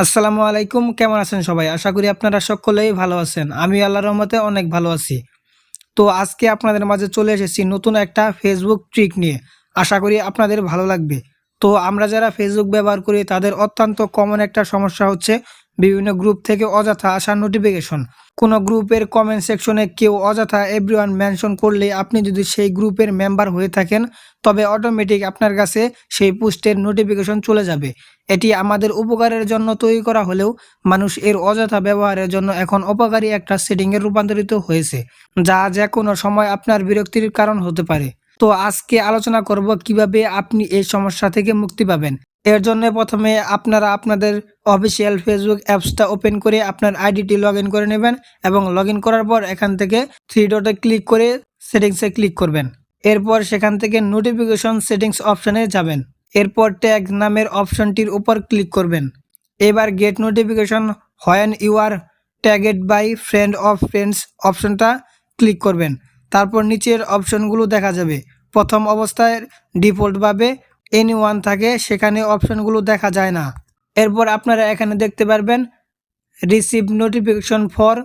আসসালামু আলাইকুম, কেমন আছেন সবাই? আশা করি আপনারা সকলেই ভালো আছেন। আমি আল্লাহর রহমতে অনেক ভালো আছি। তো আজকে আপনাদের মাঝে চলে এসেছি নতুন একটা ফেসবুক ট্রিক নিয়ে। আশা করি আপনাদের ভালো লাগবে। তো আমরা যারা ফেসবুক ব্যবহার করি তাদের অত্যন্ত কমন একটা সমস্যা হচ্ছে বিভিন্ন গ্রুপ থেকে অযথা আসা নোটিফিকেশন। কোনো গ্রুপের কমেন্ট সেকশনে কেউ অযথা এভরিওয়ান মেনশন করলে আপনি যদি সেই গ্রুপের মেম্বার হয়ে থাকেন তবে অটোমেটিক আপনার কাছে সেই পোস্টের নোটিফিকেশন চলে যাবে। এটি আমাদের উপকারের জন্য তৈরি করা হলেও মানুষ এর অযথা ব্যবহারের জন্য এখন অপকারী একটা সেটিংয়ে রূপান্তরিত হয়েছে, যা যে কোনো সময় আপনার বিরক্তির কারণ হতে পারে। তো আজকে আলোচনা করব কিভাবে আপনি এই সমস্যা থেকে মুক্তি পাবেন। এর জন্য প্রথমে আপনারা আপনাদের অফিসিয়াল ফেসবুক অ্যাপসটা ওপেন করে আপনার আইডিটি লগ ইন করে নেবেন এবং লগ ইন করার পর এখান থেকে থ্রি ডটে ক্লিক করে সেটিংসে ক্লিক করবেন। এরপর সেখান থেকে নোটিফিকেশন সেটিংস অপশানে যাবেন। এরপর ট্যাগ নামের অপশনটির উপর ক্লিক করবেন। এবার get notification when you are tagged by friend of friends অপশনটা ক্লিক করবেন। তারপর নিচের অপশনগুলো দেখা যাবে। প্রথম অবস্থায় ডিফল্টভাবে এনিওয়ান থাকে, সেখানে অপশনগুলো দেখা যায় না। এরপর আপনারা এখানে দেখতে পারবেন রিসিভ নোটিফিকেশন ফর,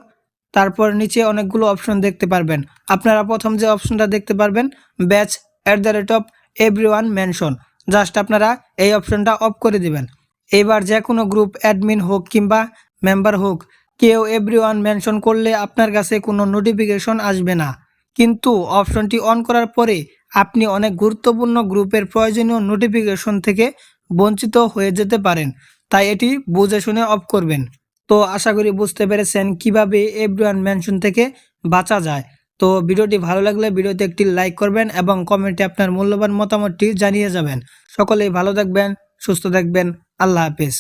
তারপর নিচে অনেকগুলো অপশন দেখতে পারবেন। আপনারা প্রথম যে অপশনটা দেখতে পারবেন ব্যাচ @ এভরিওয়ান মেনশন, জাস্ট আপনারা এই অপশনটা অফ করে দিবেন। এবার যে কোনো গ্রুপ অ্যাডমিন হোক কিংবা মেম্বার হোক, কেউ এভরিওয়ান মেনশন করলে আপনার কাছে কোনো নোটিফিকেশন আসবে না। কিন্তু অপশনটি অন করার পরে আপনি অনেক গুরুত্বপূর্ণ গ্রুপের প্রয়োজনীয় নোটিফিকেশন থেকে বঞ্চিত হয়ে যেতে পারেন, তাই এটি বুঝে শুনে অফ করবেন। তো আশা করি বুঝতে পেরেছেন কিভাবে এভরিওয়ান মেনশন থেকে বাঁচা যায়। তো ভিডিওটি ভালো লাগলে ভিডিওতে একটি লাইক করবেন এবং কমেন্টে আপনার মূল্যবান মতামতটি জানিয়ে যাবেন। সকলেই ভালো থাকবেন, সুস্থ থাকবেন। আল্লাহ হাফেজ।